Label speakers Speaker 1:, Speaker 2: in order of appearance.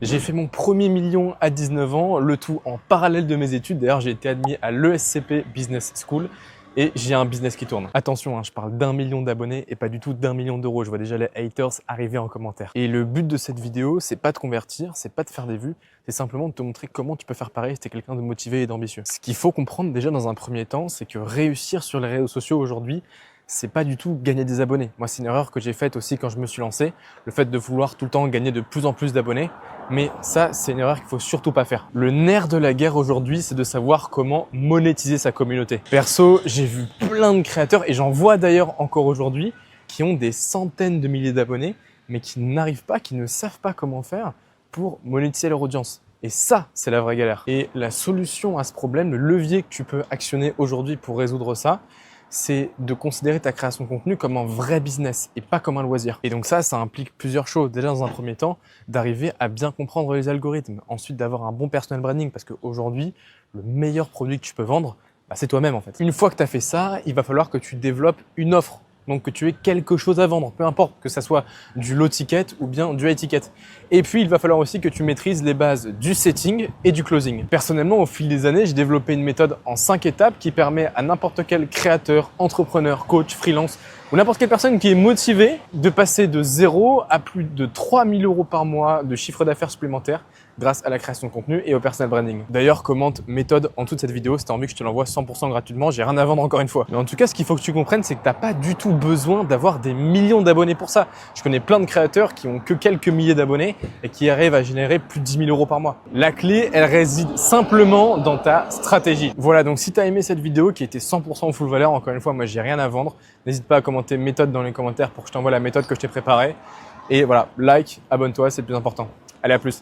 Speaker 1: J'ai fait mon premier million à 19 ans, le tout en parallèle de mes études. D'ailleurs, j'ai été admis à l'ESCP Business School et j'ai un business qui tourne. Attention, hein, je parle d'1 million d'abonnés et pas du tout d'1 million d'euros. Je vois déjà les haters arriver en commentaire. Et le but de cette vidéo, c'est pas de convertir, c'est pas de faire des vues, c'est simplement de te montrer comment tu peux faire pareil si t'es quelqu'un de motivé et d'ambitieux. Ce qu'il faut comprendre déjà dans un premier temps, c'est que réussir sur les réseaux sociaux aujourd'hui, c'est pas du tout gagner des abonnés. Moi, c'est une erreur que j'ai faite aussi quand je me suis lancé, le fait de vouloir tout le temps gagner de plus en plus d'abonnés. Mais ça, c'est une erreur qu'il faut surtout pas faire. Le nerf de la guerre aujourd'hui, c'est de savoir comment monétiser sa communauté. Perso, j'ai vu plein de créateurs, et j'en vois d'ailleurs encore aujourd'hui, qui ont des centaines de milliers d'abonnés, mais qui n'arrivent pas, qui ne savent pas comment faire pour monétiser leur audience. Et ça, c'est la vraie galère. Et la solution à ce problème, le levier que tu peux actionner aujourd'hui pour résoudre ça, c'est de considérer ta création de contenu comme un vrai business et pas comme un loisir. Et donc ça implique plusieurs choses. Déjà, dans un premier temps, d'arriver à bien comprendre les algorithmes. Ensuite, d'avoir un bon personal branding, parce qu'aujourd'hui, le meilleur produit que tu peux vendre, c'est toi-même en fait. Une fois que tu as fait ça, il va falloir que tu développes une offre. Donc que tu aies quelque chose à vendre, peu importe que ça soit du low ticket ou bien du high ticket. Et puis il va falloir aussi que tu maîtrises les bases du setting et du closing. Personnellement, au fil des années, j'ai développé une méthode en 5 étapes qui permet à n'importe quel créateur, entrepreneur, coach, freelance ou n'importe quelle personne qui est motivée de passer de 0 à plus de 3000 € par mois de chiffre d'affaires supplémentaire grâce à la création de contenu et au personal branding. D'ailleurs, commente méthode en toute cette vidéo si tu as envie que je te l'envoie 100% gratuitement, j'ai rien à vendre encore une fois. Mais en tout cas, ce qu'il faut que tu comprennes, c'est que tu n'as pas du tout besoin d'avoir des millions d'abonnés pour ça. Je connais plein de créateurs qui ont que quelques milliers d'abonnés et qui arrivent à générer plus de 10 000 € par mois. La clé, elle réside simplement dans ta stratégie. Voilà, donc si tu as aimé cette vidéo qui était 100% full valeur, encore une fois, moi j'ai rien à vendre, n'hésite pas à commenter méthode dans les commentaires pour que je t'envoie la méthode que je t'ai préparée. Et voilà, like, abonne-toi, c'est le plus important. Allez, à plus.